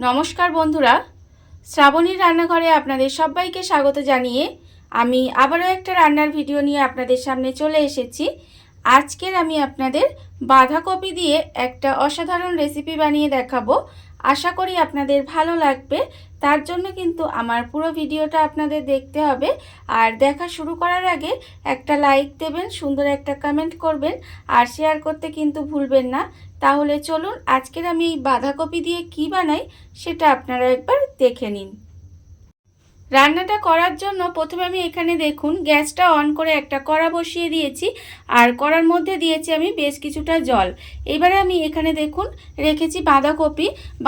নমস্কার বন্ধুরা, শ্রাবণীর রান্নাঘরে আপনাদের সবাইকে স্বাগত জানিয়ে আমি আবারও একটা রান্নার ভিডিও নিয়ে আপনাদের সামনে চলে এসেছি। আজকের আমি আপনাদের বাঁধাকপি দিয়ে একটা অসাধারণ রেসিপি বানিয়ে দেখাবো। আশা করি আপনাদের ভালো লাগবে। তার জন্য কিন্তু আমার পুরো ভিডিওটা আপনাদের দেখতে হবে। আর দেখা শুরু করার আগে একটা লাইক দেবেন, সুন্দর একটা কমেন্ট করবেন আর শেয়ার করতে কিন্তু ভুলবেন না। তাহলে চলুন আজকের আমি এই বাঁধাকপি দিয়ে কি বানাই সেটা আপনারা একবার দেখে নিন। রান্নাটা করার জন্য প্রথমে আমি এখানে দেখুন গ্যাসটা অন করে একটা কড়া বসিয়ে দিয়েছি আর কড়ার মধ্যে দিয়েছি আমি বেশ কিছুটা জল। এবারে আমি এখানে দেখুন রেখেছি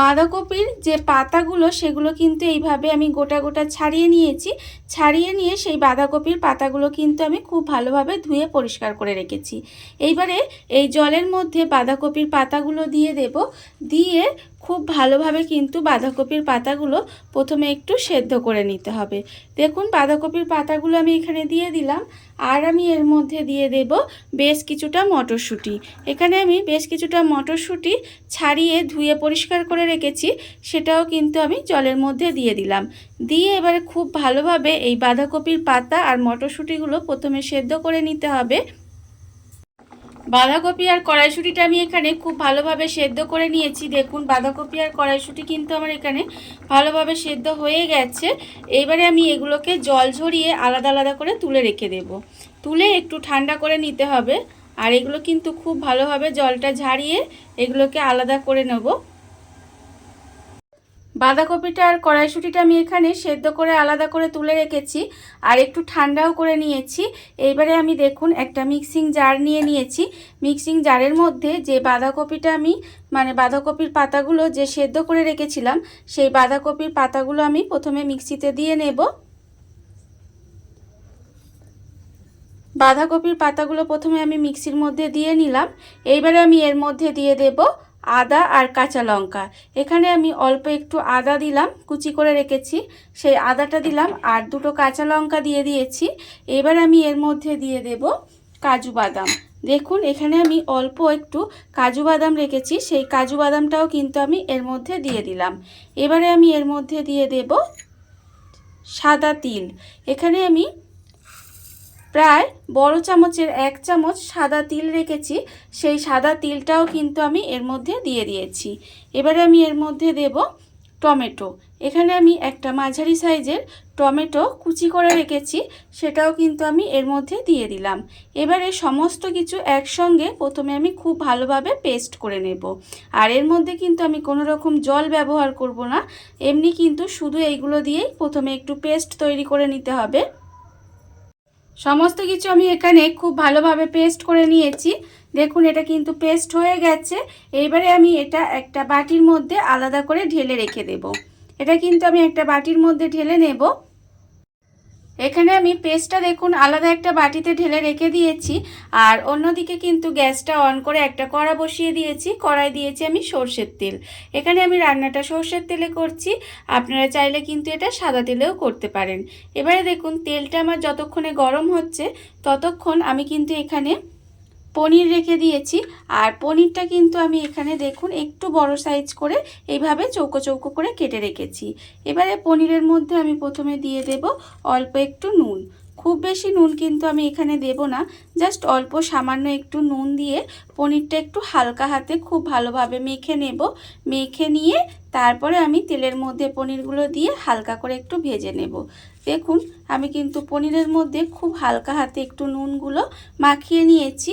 বাঁধাকপির যে পাতাগুলো সেগুলো কিন্তু এইভাবে আমি গোটা গোটা ছাড়িয়ে নিয়েছি। ছাড়িয়ে নিয়ে সেই বাঁধাকপির পাতাগুলো কিন্তু আমি খুব ভালোভাবে ধুয়ে পরিষ্কার করে রেখেছি। এইবারে এই জলের মধ্যে বাঁধাকপির পাতাগুলো দিয়ে দেব। দিয়ে খুব ভালোভাবে কিন্তু বাঁধাকপির পাতাগুলো প্রথমে একটু সেদ্ধ করে নিতে হবে। দেখুন বাঁধাকপির পাতাগুলো আমি এখানে দিয়ে দিলাম। আর আমি এর মধ্যে দিয়ে দেব বেশ কিছুটা মটরশুঁটি। এখানে আমি বেশ কিছুটা মটরশুঁটি ছাড়িয়ে ধুয়ে পরিষ্কার করে রেখেছি, সেটাও কিন্তু আমি জলের মধ্যে দিয়ে দিলাম। দিয়ে এবারে খুব ভালোভাবে এই বাঁধাকপির পাতা আর মটরশুঁটিগুলো প্রথমে সেদ্ধ করে নিতে হবে। বাঁধাকপি আর কড়াইশুঁটিটা আমি এখানে খুব ভালোভাবে সেদ্ধ করে নিয়েছি। দেখুন বাঁধাকপি আর কড়াইশুঁটি কিন্তু আমার এখানে ভালোভাবে সেদ্ধ হয়ে গেছে। এবারে আমি এগুলোকে জল ঝরিয়ে আলাদা আলাদা করে তুলে রেখে দেব। তুলে একটু ঠান্ডা করে নিতে হবে। আর এগুলো কিন্তু খুব ভালোভাবে জলটা ঝারিয়ে এগুলোকে আলাদা করে নেব। বাঁধাকপিটা আর কড়াইশুঁটিটা আমি এখানে সেদ্ধ করে আলাদা করে তুলে রেখেছি আর একটু ঠান্ডাও করে নিয়েছি। এইবারে আমি দেখুন একটা মিক্সিং জার নিয়ে নিয়েছি। মিক্সিং জারের মধ্যে যে বাঁধাকপিটা আমি বাঁধাকপির পাতাগুলো যে সেদ্ধ করে রেখেছিলাম সেই বাঁধাকপির পাতাগুলো আমি প্রথমে মিক্সিতে দিয়ে নেব। বাঁধাকপির পাতাগুলো প্রথমে আমি মিক্সির মধ্যে দিয়ে নিলাম। এইবারে আমি এর মধ্যে দিয়ে দেব আদা আর কাঁচা লঙ্কা। এখানে আমি অল্প একটু আদা দিলাম, কুচি করে রেখেছি সেই আদাটা দিলাম আর দুটো কাঁচা লঙ্কা দিয়ে দিয়েছি। এবার আমি এর মধ্যে দিয়ে দেব কাজু বাদাম। দেখুন এখানে আমি অল্প একটু কাজু বাদাম রেখেছি, সেই কাজু বাদামটাও কিন্তু আমি এর মধ্যে দিয়ে দিলাম। এবারে আমি এর মধ্যে দিয়ে দেব সাদা তিল। এখানে আমি প্রায় বড় চামচের 1 চামচ সাদা তিল রেখেছি, সেই সাদা তিলটাও কিন্তু আমি এর মধ্যে দিয়ে দিয়েছি। এবারে আমি এর মধ্যে দেব টমেটো। এখানে আমি একটা মাঝারি সাইজের টমেটো কুচি করে রেখেছি, সেটাও কিন্তু আমি এর মধ্যে দিয়ে দিলাম। এবারে সমস্ত কিছু একসঙ্গে প্রথমে আমি খুব ভালোভাবে পেস্ট করে নেব। আর এর মধ্যে কিন্তু আমি কোনো রকম জল ব্যবহার করব না, এমনি কিন্তু শুধু এইগুলো দিয়েই প্রথমে একটু পেস্ট তৈরি করে নিতে হবে। সমস্ত কিছু আমি এখানে খুব ভালোভাবে পেস্ট করে নিয়েছি। দেখুন এটা কিন্তু পেস্ট হয়ে গেছে। এইবারে আমি এটা একটা বাটির মধ্যে আলাদা করে ঢেলে রেখে দেব। এটা কিন্তু আমি একটা বাটির মধ্যে ঢেলে নেব। এখানে আমি পেস্টটা দেখুন আলাদা একটা বাটিতে ঢেলে রেখে দিয়েছি। আর অন্যদিকে কিন্তু গ্যাসটা অন করে একটা কড়া বসিয়ে দিয়েছি। কড়াই দিয়েছি আমি সর্ষের তেল। এখানে আমি রান্নাটা সর্ষের তেলে করছি, আপনারা চাইলে কিন্তু এটা সাদা তেলেও করতে পারেন। এবারে দেখুন তেলটা আমার যতক্ষণে গরম হচ্ছে ততক্ষণ আমি কিন্তু এখানে পনির রেখে দিয়েছি। আর পনিরটা কিন্তু আমি এখানে দেখুন একটু বড় সাইজ করে এইভাবে চৌকো চৌকো করে কেটে রেখেছি। এবারে পনিরের মধ্যে আমি প্রথমে দিয়ে দেব অল্প একটু নুন। খুব বেশি নুন কিন্তু আমি এখানে দেব না, জাস্ট অল্প সামান্য একটু নুন দিয়ে পনিরটা একটু হালকা হাতে খুব ভালোভাবে মেখে নেব। মেখে নিয়ে তারপরে আমি তেলের মধ্যে পনিরগুলো দিয়ে হালকা করে একটু ভেজে নেব। দেখুন আমি কিন্তু পনিরের মধ্যে খুব হালকা হাতে একটু নুনগুলো মাখিয়ে নিয়েছি।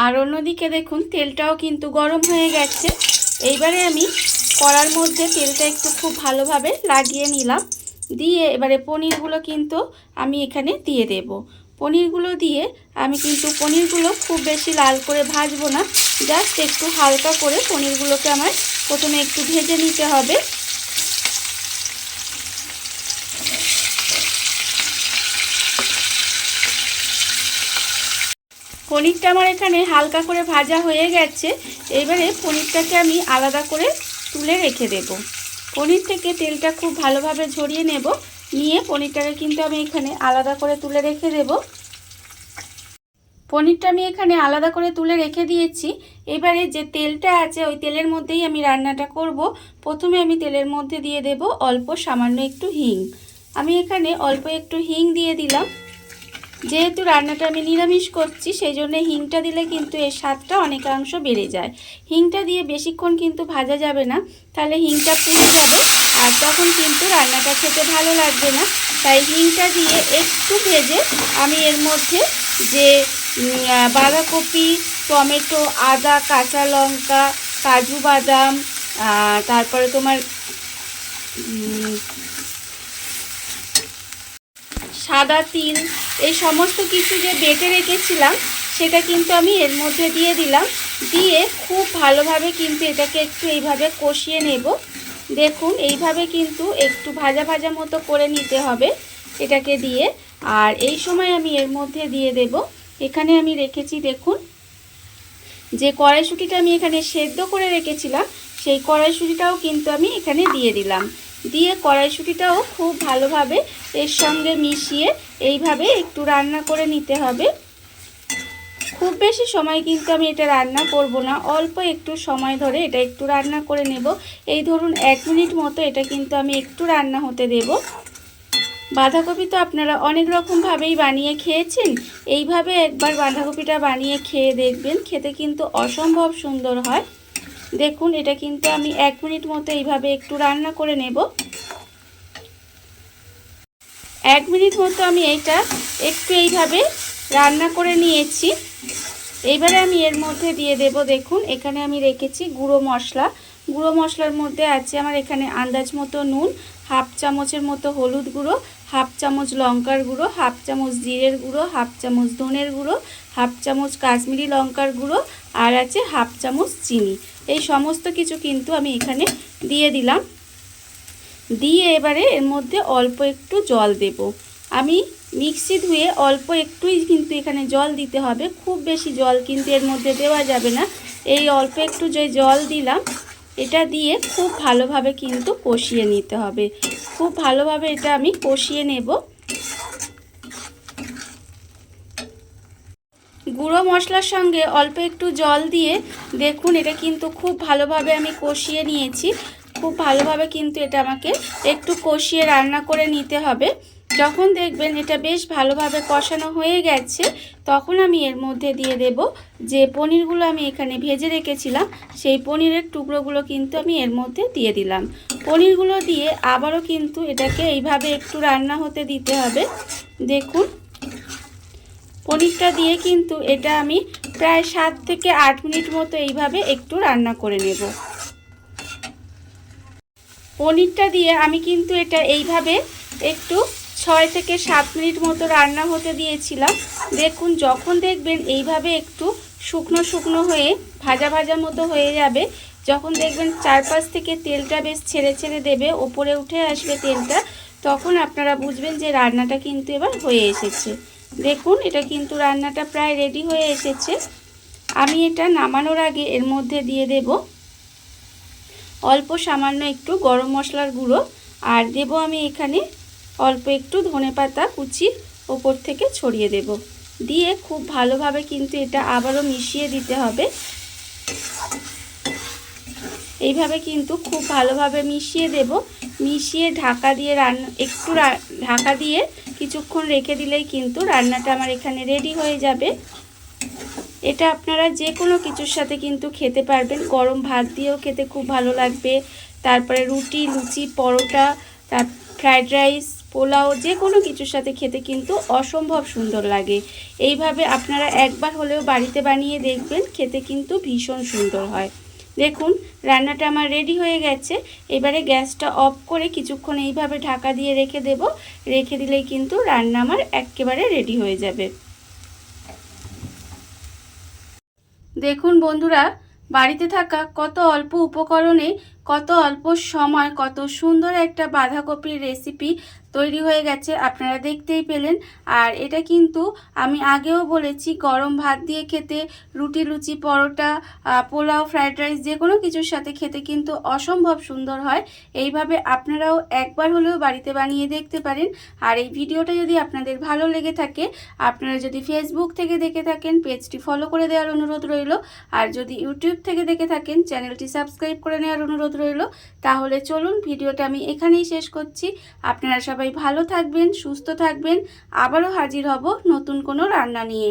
আর অন্যদিকে দেখুন তেলটাও কিন্তু গরম হয়ে গেছে। এইবারে আমি কড়ার মধ্যে তেলটা একটু খুব ভালোভাবে লাগিয়ে নিলাম। দিয়ে এবারে পনিরগুলো কিন্তু আমি এখানে দিয়ে দেব। পনিরগুলো দিয়ে আমি কিন্তু পনিরগুলো খুব বেশি লাল করে ভাজবো না, জাস্ট একটু হালকা করে পনিরগুলোকে আমার প্রথমে একটু ভেজে নিতে হবে। পনিরটা আমার এখানে হালকা করে ভাজা হয়ে গেছে। এবারে পনিরটাকে আমি আলাদা করে তুলে রেখে দেব। পনির থেকে তেলটা খুব ভালোভাবে ঝরিয়ে নেব। নিয়ে পনিরটাকে কিন্তু আমি এখানে আলাদা করে তুলে রেখে দেব। পনিরটা আমি এখানে আলাদা করে তুলে রেখে দিয়েছি। এবারে যে তেলটা আছে ওই তেলের মধ্যেই আমি রান্নাটা করব। প্রথমে আমি তেলের মধ্যে দিয়ে দেব অল্প সামান্য একটু হিং। আমি এখানে অল্প একটু হিং দিয়ে দিলাম। যেহেতু রান্নাটা আমি নিরামিষ করছি সেই জন্য হিংটা দিলে কিন্তু এর স্বাদটা অনেকাংশ বেড়ে যায়। হিংটা দিয়ে বেশিক্ষণ কিন্তু ভাজা যাবে না, তাহলে হিংটা পুড়ে যাবে আর তখন কিন্তু রান্নাটা খেতে ভালো লাগবে না। তাই হিংটা দিয়ে একটু ভেজে আমি এর মধ্যে যে বাঁধাকপি, টমেটো, আদা, কাঁচা লঙ্কা, কাজু বাদাম, তারপরে তোমার সাদা তিল, এই সমস্ত কিছু যে বেটে রেখেছিলাম সেটা কিন্তু আমি এর মধ্যে দিয়ে দিলাম। দিয়ে খুব ভালোভাবে কিন্তু এটাকে একটু এইভাবে কষিয়ে নেব। দেখুন এইভাবে কিন্তু একটু ভাজা ভাজা মতো করে নিতে হবে এটাকে দিয়ে। আর এই সময় আমি এর মধ্যে দিয়ে দেব, এখানে আমি রেখেছি দেখুন যে কড়াইশুঁটিটা আমি এখানে সেদ্ধ করে রেখেছিলাম, সেই কড়াইশুঁটিটাও কিন্তু আমি এখানে দিয়ে দিলাম। দিয়ে কড়াইশুঁটিটাও খুব ভালোভাবে এর সঙ্গে মিশিয়ে এইভাবে একটু রান্না করে নিতে হবে। খুব বেশি সময় কিন্তু আমি এটা রান্না করব না, অল্প একটু সময় ধরে এটা একটু রান্না করে নেব। এই ধরুন 1 মিনিট মতো এটা কিন্তু আমি একটু রান্না হতে দেব। বাঁধাকপি তো আপনারা অনেক রকমভাবেই বানিয়ে খেয়েছেন, এইভাবে একবার বাঁধাকপিটা বানিয়ে খেয়ে দেখবেন, খেতে কিন্তু অসম্ভব সুন্দর হয়। দেখুন এটা কিন্তু আমি 1 মিনিট মতো এইভাবে একটু রান্না করে নেব। 1 মিনিট মতো আমি এটা একটু এইভাবে রান্না করে নিয়েছি। এইবারে আমি এর মধ্যে দিয়ে দেব, দেখুন এখানে আমি রেখেছি গুঁড়ো মশলা। গুঁড়ো মশলার মধ্যে আছে আমার এখানে আন্দাজ মতো নুন, হাফ চামচের মতো হলুদ গুঁড়ো, হাফ চামচ লঙ্কার গুঁড়ো, হাফ চামচ জিরের গুঁড়ো, হাফ চামচ ধনের গুঁড়ো, হাফ চামচ কাশ্মীরি লঙ্কার গুঁড়ো, আর আছে হাফ চামচ চিনি। এই সমস্ত কিছু কিন্তু আমি এখানে দিয়ে দিলাম। দিয়ে এবারে এর মধ্যে অল্প একটু জল দেব। আমি মিক্সি ধুয়ে অল্প একটুই কিন্তু এখানে জল দিতে হবে, খুব বেশি জল কিন্তু এর মধ্যে দেওয়া যাবে না। এই অল্প একটু যে জল দিলাম এটা দিয়ে খুব ভালোভাবে কিন্তু কষিয়ে নিতে হবে। খুব ভালোভাবে এটা আমি কষিয়ে নেব। গুঁড়ো মশলার সঙ্গে অল্প একটু জল দিয়ে দেখুন এটা কিন্তু খুব ভালোভাবে আমি কষিয়ে নিয়েছি। খুব ভালোভাবে কিন্তু এটা আমাকে একটু কষিয়ে রান্না করে নিতে হবে। যখন দেখবেন এটা বেশ ভালোভাবে কষানো হয়ে গেছে তখন আমি এর মধ্যে দিয়ে দেব যে পনিরগুলো আমি এখানে ভেজে রেখেছিলাম, সেই পনিরের টুকরোগুলো কিন্তু আমি এর মধ্যে দিয়ে দিলাম। পনিরগুলো দিয়ে আবারও কিন্তু এটাকে এইভাবে একটু রান্না হতে দিতে হবে। দেখুন পনিরটা দিয়ে কিন্তু এটা আমি প্রায় 7 থেকে 8 মিনিট মতো এইভাবে একটু রান্না করে নেব। পনিরটা দিয়ে আমি কিন্তু এটা এইভাবে একটু 6 থেকে 7 মিনিট মতো রান্না হতে দিয়েছিলাম। দেখুন যখন দেখবেন এইভাবে একটু শুকনো শুকনো হয়ে ভাজা ভাজা মতো হয়ে যাবে, যখন দেখবেন চারপাশ থেকে তেলটা বেশ ছেড়ে ছেড়ে দেবে, ওপরে উঠে আসবে তেলটা, তখন আপনারা বুঝবেন যে রান্নাটা কিন্তু এবার হয়ে এসেছে। দেখুন এটা কিন্তু রান্নাটা প্রায় রেডি হয়ে এসেছে। আমি এটা নামানোর আগে এর মধ্যে দিয়ে দেব অল্প সামান্য একটু গরম মশলার গুঁড়ো, আর দেব আমি এখানে অল্প একটু ধনেপাতা কুচি ওপর থেকে ছড়িয়ে দেব। দিয়ে খুব ভালোভাবে কিন্তু এটা আবারও মিশিয়ে দিতে হবে। এইভাবে কিন্তু খুব ভালোভাবে মিশিয়ে দেব। মিশিয়ে ঢাকা দিয়ে ঢাকা দিয়ে কিছুক্ষণ রেখে দিলেই কিন্তু রান্নাটা আমার এখানে রেডি হয়ে যাবে। এটা আপনারা যে কোনো কিছুর সাথে কিন্তু খেতে পারবেন। গরম ভাত দিয়েও খেতে খুব ভালো লাগবে, তারপরে রুটি, লুচি, পরোটা, ফ্রাইড রাইস, পোলাও, যে কোনো কিছুর সাথে খেতে কিন্তু অসম্ভব সুন্দর লাগে। এইভাবে আপনারা একবার হলেও বাড়িতে বানিয়ে দেখবেন, খেতে কিন্তু ভীষণ সুন্দর হয়। দেখুন রান্নাটা আমার রেডি হয়ে গেছে। এবারে গ্যাসটা অফ করে কিছুক্ষণ এইভাবে ঢাকা দিয়ে রেখে দেব। রেখে দিলেই কিন্তু রান্না আমার একেবারে রেডি হয়ে যাবে। দেখুন বন্ধুরা, বাড়িতে থাকা কত অল্প উপকরণে কত অল্প সময় কত সুন্দর একটা বাঁধাকপির রেসিপি তৈরি হয়ে গেছে, আপনারা দেখতেই পেলেন। আর এটা কিন্তু আমি আগেও বলেছি, গরম ভাত দিয়ে খেতে, রুটি, লুচি, পরোটা, পোলাও, ফ্রাইড রাইস যে কোনো কিছুর সাথে খেতে কিন্তু অসম্ভব সুন্দর হয়। এইভাবে আপনারাও একবার হলেও বাড়িতে বানিয়ে দেখতে পারেন। আর এই ভিডিওটা যদি আপনাদের ভালো লেগে থাকে, আপনারা যদি ফেসবুক থেকে দেখে থাকেন পেজটি ফলো করে দেওয়ার অনুরোধ রইল, আর যদি ইউটিউব থেকে দেখে থাকেন চ্যানেলটি সাবস্ক্রাইব করে নেওয়ার অনুরোধ রইল। তাহলে চলুন ভিডিওটা আমি এখানেই শেষ করছি। আপনারা সবাই ভালো থাকবেন, সুস্থ থাকবেন। আবারও হাজির হব নতুন কোনো রান্না নিয়ে।